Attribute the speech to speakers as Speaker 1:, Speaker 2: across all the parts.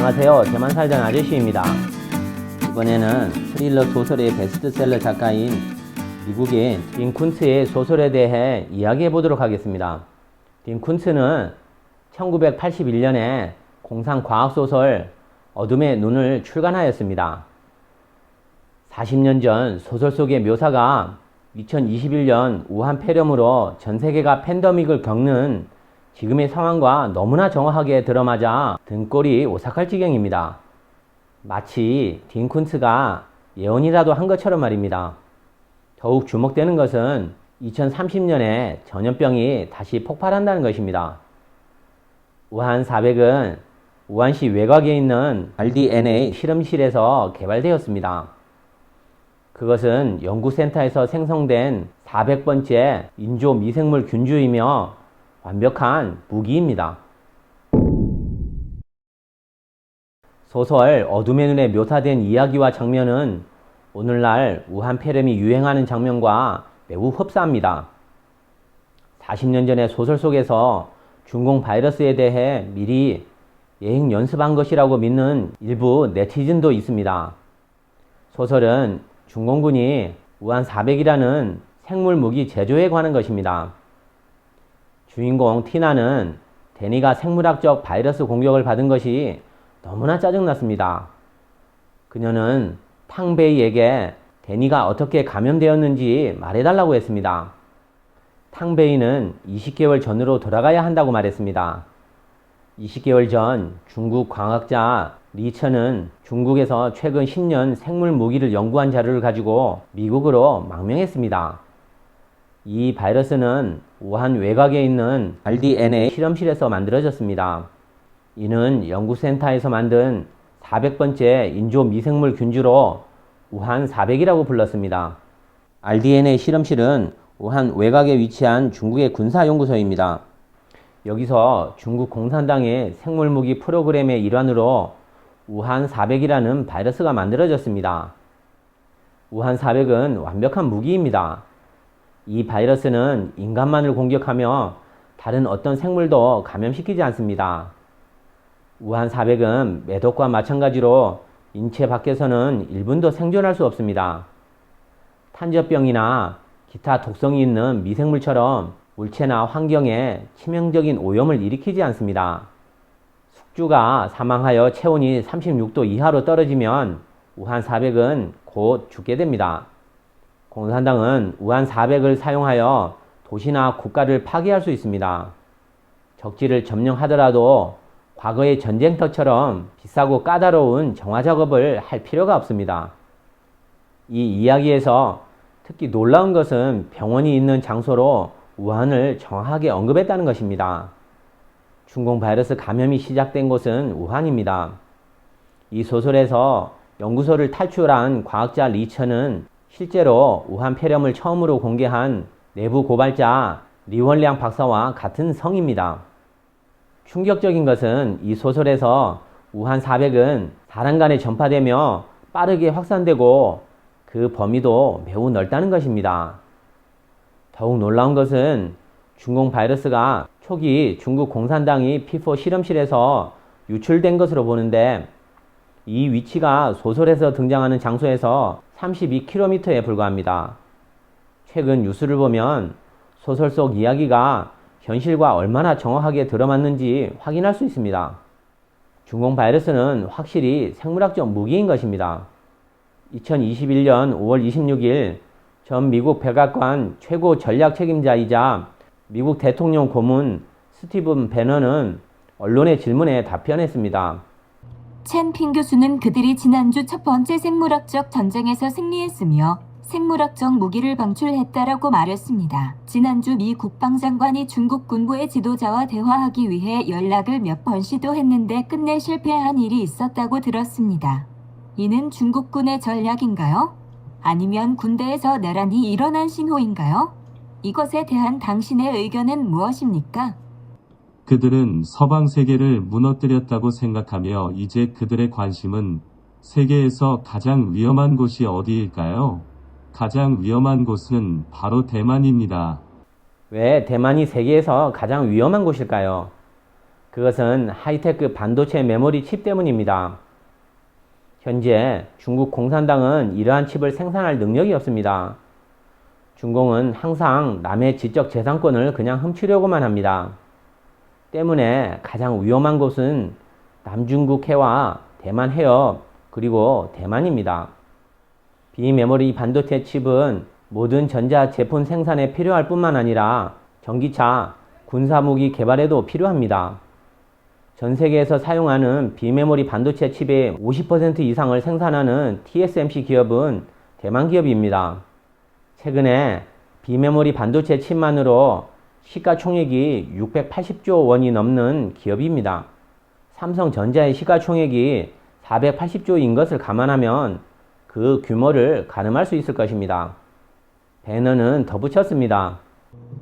Speaker 1: 안녕하세요. 대만 살던 아저씨입니다. 이번에는 스릴러 소설의 베스트셀러 작가인 미국인 딘 쿤츠의 소설에 대해 이야기해 보도록 하겠습니다. 딘 쿤츠는 1981년에 공상 과학소설 어둠의 눈을 출간하였습니다. 40년 전 소설 속의 묘사가 2021년 우한 폐렴으로 전 세계가 팬데믹을 겪는 지금의 상황과 너무나 정확하게 들어맞아 등골이 오싹할 지경입니다. 마치 딘 쿤츠가 예언이라도 한 것처럼 말입니다. 더욱 주목되는 것은 2030년에 전염병이 다시 폭발한다는 것입니다. 우한 400은 우한시 외곽에 있는 RDNA 실험실에서 개발되었습니다. 그것은 연구센터에서 생성된 400번째 인조 미생물 균주이며 완벽한 무기입니다. 소설 어둠의 눈에 묘사된 이야기와 장면은 오늘날 우한 폐렴이 유행하는 장면과 매우 흡사합니다. 40년 전의 소설 속에서 중공 바이러스에 대해 미리 예행 연습한 것이라고 믿는 일부 네티즌도 있습니다. 소설은 중공군이 우한 400이라는 생물 무기 제조에 관한 것입니다. 주인공 티나는 데니가 생물학적 바이러스 공격을 받은 것이 너무나 짜증났습니다. 그녀는 탕베이에게 데니가 어떻게 감염되었는지 말해달라고 했습니다. 탕베이는 20개월 전으로 돌아가야 한다고 말했습니다. 20개월 전 중국 과학자 리천은 중국에서 최근 10년 생물 무기를 연구한 자료를 가지고 미국으로 망명했습니다. 이 바이러스는 우한 외곽에 있는 RDNA 실험실에서 만들어졌습니다. 이는 연구센터에서 만든 400번째 인조 미생물 균주로 우한 400이라고 불렀습니다. RDNA 실험실은 우한 외곽에 위치한 중국의 군사연구소입니다. 여기서 중국 공산당의 생물무기 프로그램의 일환으로 우한 400이라는 바이러스가 만들어졌습니다. 우한 400은 완벽한 무기입니다. 이 바이러스는 인간만을 공격하며 다른 어떤 생물도 감염시키지 않습니다. 우한 400은 매독과 마찬가지로 인체 밖에서는 1분도 생존할 수 없습니다. 탄저병이나 기타 독성이 있는 미생물처럼 물체나 환경에 치명적인 오염을 일으키지 않습니다. 숙주가 사망하여 체온이 36도 이하로 떨어지면 우한 400은 곧 죽게 됩니다. 공산당은 우한 400을 사용하여 도시나 국가를 파괴할 수 있습니다. 적지를 점령하더라도 과거의 전쟁터처럼 비싸고 까다로운 정화 작업을 할 필요가 없습니다. 이 이야기에서 특히 놀라운 것은 병원이 있는 장소로 우한을 정확하게 언급했다는 것입니다. 중공 바이러스 감염이 시작된 곳은 우한입니다. 이 소설에서 연구소를 탈출한 과학자 리천은 실제로 우한 폐렴을 처음으로 공개한 내부 고발자 리원량 박사와 같은 성입니다. 충격적인 것은 이 소설에서 우한 400은 사람 간에 전파되며 빠르게 확산되고 그 범위도 매우 넓다는 것입니다. 더욱 놀라운 것은 중공 바이러스가 초기 중국 공산당이 P4 실험실에서 유출된 것으로 보는데 이 위치가 소설에서 등장하는 장소에서 32km에 불과합니다. 최근 뉴스를 보면 소설 속 이야기가 현실과 얼마나 정확하게 들어맞는지 확인할 수 있습니다. 중공 바이러스는 확실히 생물학적 무기인 것입니다. 2021년 5월 26일 전 미국 백악관 최고 전략 책임자이자 미국 대통령 고문 스티븐 배너는 언론의 질문에 답변했습니다.
Speaker 2: 첸 핑 교수는 그들이 지난주 첫 번째 생물학적 전쟁에서 승리했으며 생물학적 무기를 방출했다라고 말했습니다. 지난주 미 국방장관이 중국 군부의 지도자와 대화하기 위해 연락을 몇 번 시도했는데 끝내 실패한 일이 있었다고 들었습니다. 이는 중국군의 전략인가요? 아니면 군대에서 내란이 일어난 신호인가요? 이것에 대한 당신의 의견은 무엇입니까?
Speaker 3: 그들은 서방 세계를 무너뜨렸다고 생각하며 이제 그들의 관심은 세계에서 가장 위험한 곳이 어디일까요? 가장 위험한 곳은 바로 대만입니다.
Speaker 1: 왜 대만이 세계에서 가장 위험한 곳일까요? 그 그것은 하이테크 반도체 메모리 칩 때문입니다. 현재 중국 공산당은 이러한 칩을 생산할 능력이 없습니다. 중공은 항상 남의 지적 재산권을 그냥 훔치려고만 합니다. 때문에 가장 위험한 곳은 남중국 해와 대만 해협 그리고 대만입니다. 비메모리 반도체 칩은 모든 전자 제품 생산에 필요할 뿐만 아니라 전기차, 군사무기 개발에도 필요합니다. 전 세계에서 사용하는 비메모리 반도체 칩의 50% 이상을 생산하는 TSMC 기업은 대만 기업입니다. 최근에 비메모리 반도체 칩만으로 시가총액이 680조 원이 넘는 기업입니다. 삼성전자의 시가총액이 480조인 것을 감안하면 그 규모를 가늠할 수 있을 것입니다. 배너는 덧붙였습니다.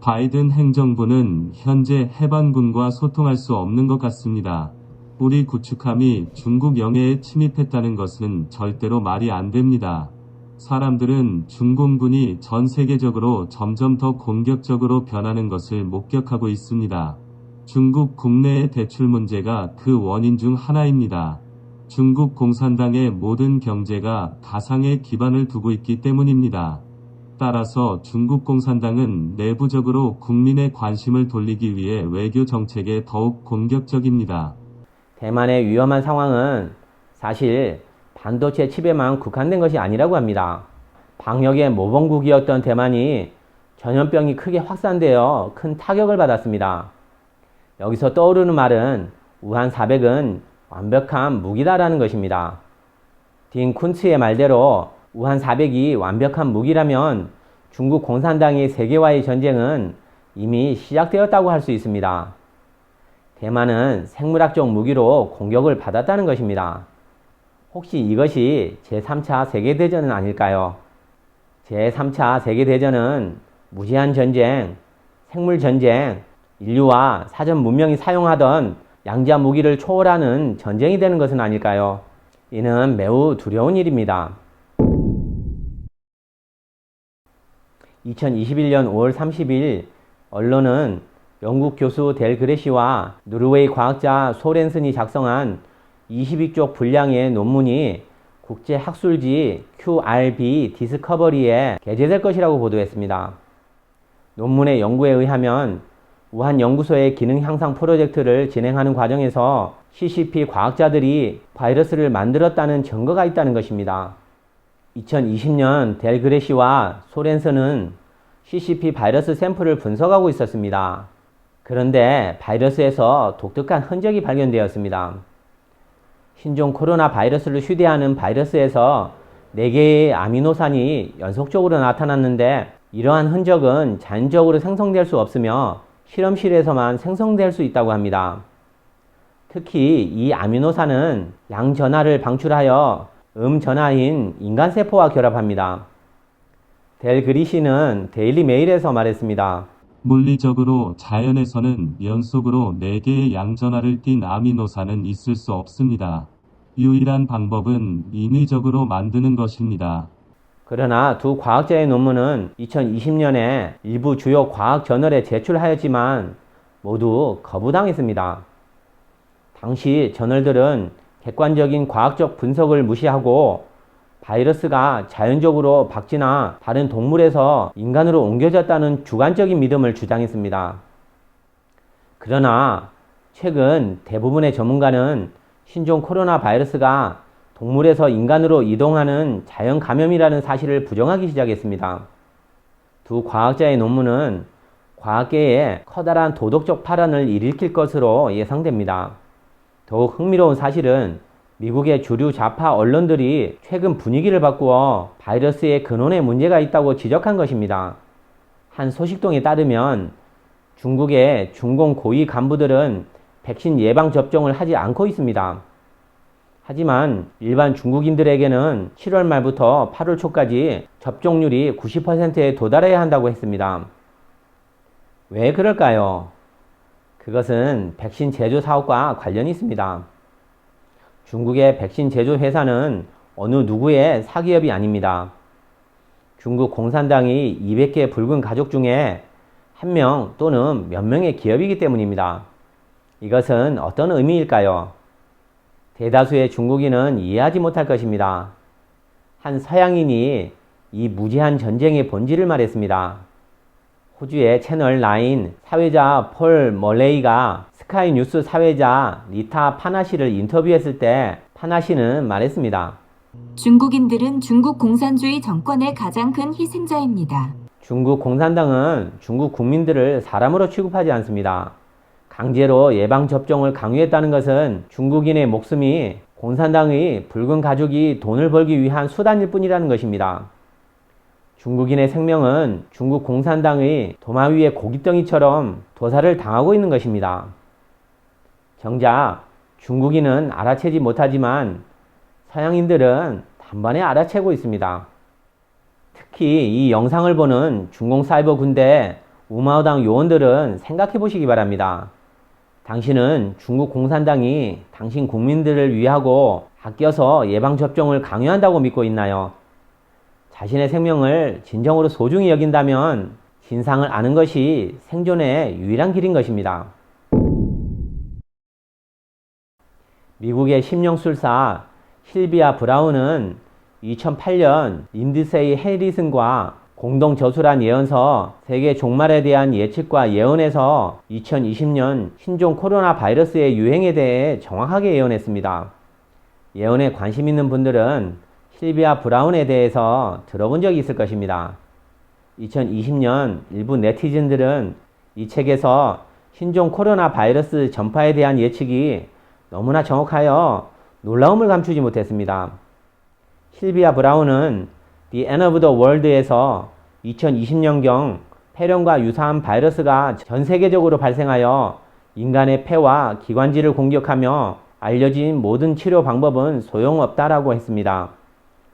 Speaker 3: 바이든 행정부는 현재 해방군과 소통할 수 없는 것 같습니다. 우리 구축함이 중국 영해에 침입했다는 것은 절대로 말이 안 됩니다. 사람들은 중공군이 전 세계적으로 점점 더 공격적으로 변하는 것을 목격하고 있습니다. 중국 국내의 대출 문제가 그 원인 중 하나입니다. 중국 공산당의 모든 경제가 가상에 기반을 두고 있기 때문입니다. 따라서 중국 공산당은 내부적으로 국민의 관심을 돌리기 위해 외교 정책에 더욱 공격적입니다.
Speaker 1: 대만의 위험한 상황은 사실 반도체 칩에만 국한된 것이 아니라고 합니다. 방역의 모범국이었던 대만이 전염병이 크게 확산되어 큰 타격을 받았습니다. 여기서 떠오르는 말은 우한 400은 완벽한 무기다라는 것입니다. 딘 쿤츠의 말대로 우한 400이 완벽한 무기라면 중국 공산당의 세계와의 전쟁은 이미 시작되었다고 할 수 있습니다. 대만은 생물학적 무기로 공격을 받았다는 것입니다. 혹시 이것이 제3차 세계대전은 아닐까요? 제3차 세계대전은 무제한 전쟁, 생물전쟁, 인류와 사전 문명이 사용하던 양자 무기를 초월하는 전쟁이 되는 것은 아닐까요? 이는 매우 두려운 일입니다. 2021년 5월 30일 언론은 영국 교수 델 그레시와 노르웨이 과학자 소렌슨이 작성한 22쪽 분량의 논문이 국제학술지 QRB 디스커버리에 게재될 것이라고 보도했습니다. 논문의 연구에 의하면 우한 연구소의 기능 향상 프로젝트를 진행하는 과정에서 CCP 과학자들이 바이러스를 만들었다는 증거가 있다는 것입니다. 2020년 델 그레시와 소렌슨은 CCP 바이러스 샘플을 분석하고 있었습니다. 그런데 바이러스에서 독특한 흔적이 발견되었습니다. 신종 코로나 바이러스를 휴대하는 바이러스에서 4개의 아미노산이 연속적으로 나타났는데 이러한 흔적은 자연적으로 생성될 수 없으며 실험실에서만 생성될 수 있다고 합니다. 특히 이 아미노산은 양전하를 방출하여 음전하인 인간세포와 결합합니다. 델 그리시는 데일리 메일에서 말했습니다.
Speaker 3: 물리적으로 자연에서는 연속으로 4개의 양전하를 띤 아미노산은 있을 수 없습니다. 유일한 방법은 인위적으로 만드는 것입니다.
Speaker 1: 그러나 두 과학자의 논문은 2020년에 일부 주요 과학 저널에 제출하였지만 모두 거부당했습니다. 당시 저널들은 객관적인 과학적 분석을 무시하고 바이러스가 자연적으로 박쥐나 다른 동물에서 인간으로 옮겨졌다는 주관적인 믿음을 주장했습니다. 그러나 최근 대부분의 전문가는 신종 코로나 바이러스가 동물에서 인간으로 이동하는 자연 감염이라는 사실을 부정하기 시작했습니다. 두 과학자의 논문은 과학계에 커다란 도덕적 파란을 일으킬 것으로 예상됩니다. 더욱 흥미로운 사실은 미국의 주류 좌파 언론들이 최근 분위기를 바꾸어 바이러스의 근원에 문제가 있다고 지적한 것입니다. 한 소식통에 따르면 중국의 중공 고위 간부들은 백신 예방 접종을 하지 않고 있습니다. 하지만 일반 중국인들에게는 7월 말부터 8월 초까지 접종률이 90%에 도달해야 한다고 했습니다. 왜 그럴까요? 그것은 백신 제조 사업과 관련이 있습니다. 중국의 백신 제조 회사는 어느 누구의 사기업이 아닙니다. 중국 공산당이 200개 붉은 가족 중에 한 명 또는 몇 명의 기업이기 때문입니다. 이것은 어떤 의미일까요? 대다수의 중국인은 이해하지 못할 것입니다. 한 서양인이 이 무제한 전쟁의 본질을 말했습니다. 호주의 채널 9 사회자 폴 멀레이가 스카이 뉴스 사회자 리타 파나시를 인터뷰했을 때 파나시는 말했습니다.
Speaker 2: 중국인들은 중국 공산주의 정권의 가장 큰 희생자입니다.
Speaker 1: 중국 공산당은 중국 국민들을 사람으로 취급하지 않습니다. 강제로 예방접종을 강요했다는 것은 중국인의 목숨이 공산당의 붉은 가죽이 돈을 벌기 위한 수단일 뿐이라는 것입니다. 중국인의 생명은 중국 공산당의 도마 위의 고깃덩이처럼 도살을 당하고 있는 것입니다. 정작 중국인은 알아채지 못하지만 서양인들은 단번에 알아채고 있습니다. 특히 이 영상을 보는 중공 사이버 군대 우마오당 요원들은 생각해 보시기 바랍니다. 당신은 중국 공산당이 당신 국민들을 위하고 아껴서 예방접종을 강요한다고 믿고 있나요? 자신의 생명을 진정으로 소중히 여긴다면 진상을 아는 것이 생존의 유일한 길인 것입니다. 미국의 심령술사 실비아 브라운은 2008년 린드세이 해리슨과 공동 저술한 예언서 세계 종말에 대한 예측과 예언에서 2020년 신종 코로나 바이러스의 유행에 대해 정확하게 예언했습니다. 예언에 관심 있는 분들은 실비아 브라운에 대해서 들어본 적이 있을 것입니다. 2020년 일부 네티즌들은 이 책에서 신종 코로나 바이러스 전파에 대한 예측이 너무나 정확하여 놀라움을 감추지 못했습니다. 실비아 브라운은 The End of the World에서 2020년경 폐렴과 유사한 바이러스가 전 세계적으로 발생하여 인간의 폐와 기관지를 공격하며 알려진 모든 치료 방법은 소용없다라고 했습니다.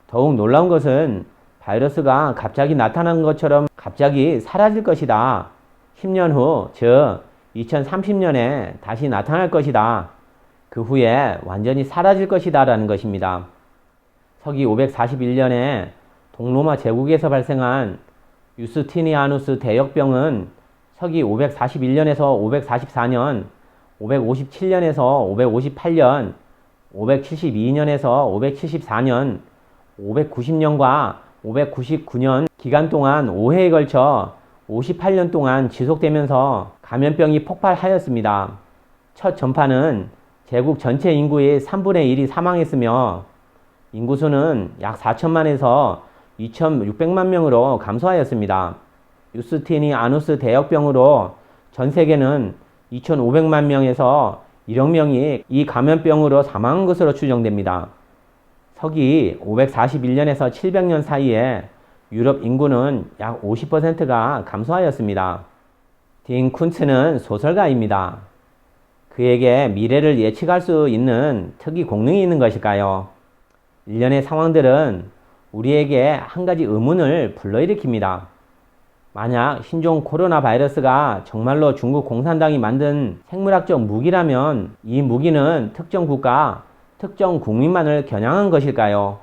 Speaker 1: 더욱 놀라운 것은 바이러스가 갑자기 나타난 것처럼 갑자기 사라질 것이다. 10년 후, 즉 2030년에 다시 나타날 것이다. 그 후에 완전히 사라질 것이다 라는 것입니다. 서기 541년에 동로마 제국에서 발생한 유스티니아누스 대역병은 서기 541년에서 544년, 557년에서 558년, 572년에서 574년, 590년과 599년 기간 동안 5회에 걸쳐 58년 동안 지속되면서 감염병이 폭발하였습니다. 첫 전파는 제국 전체 인구의 3분의 1이 사망했으며 인구수는 약 4천만에서 2,600만 명으로 감소하였습니다. 유스티니 아누스 대역병으로 전 세계는 2,500만 명에서 1억 명이 이 감염병으로 사망한 것으로 추정됩니다. 서기 541년에서 700년 사이에 유럽 인구는 약 50%가 감소하였습니다. 딘 쿤츠는 소설가입니다. 그에게 미래를 예측할 수 있는 특이 공능이 있는 것일까요? 일련의 상황들은 우리에게 한 가지 의문을 불러일으킵니다. 만약 신종 코로나 바이러스가 정말로 중국 공산당이 만든 생물학적 무기라면 이 무기는 특정 국가, 특정 국민만을 겨냥한 것일까요?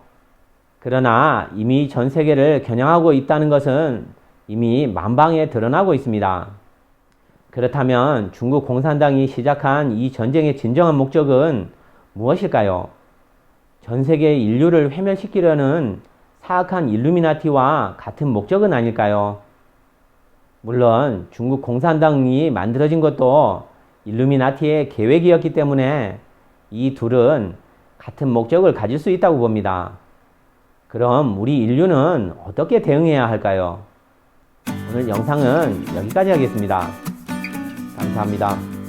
Speaker 1: 그러나 이미 전 세계를 겨냥하고 있다는 것은 이미 만방에 드러나고 있습니다. 그렇다면 중국 공산당이 시작한 이 전쟁의 진정한 목적은 무엇일까요? 전 세계 인류를 회멸시키려는 사악한 일루미나티와 같은 목적은 아닐까요? 물론 중국 공산당이 만들어진 것도 일루미나티의 계획이었기 때문에 이 둘은 같은 목적을 가질 수 있다고 봅니다. 그럼 우리 인류는 어떻게 대응해야 할까요? 오늘 영상은 여기까지 하겠습니다. 감사합니다.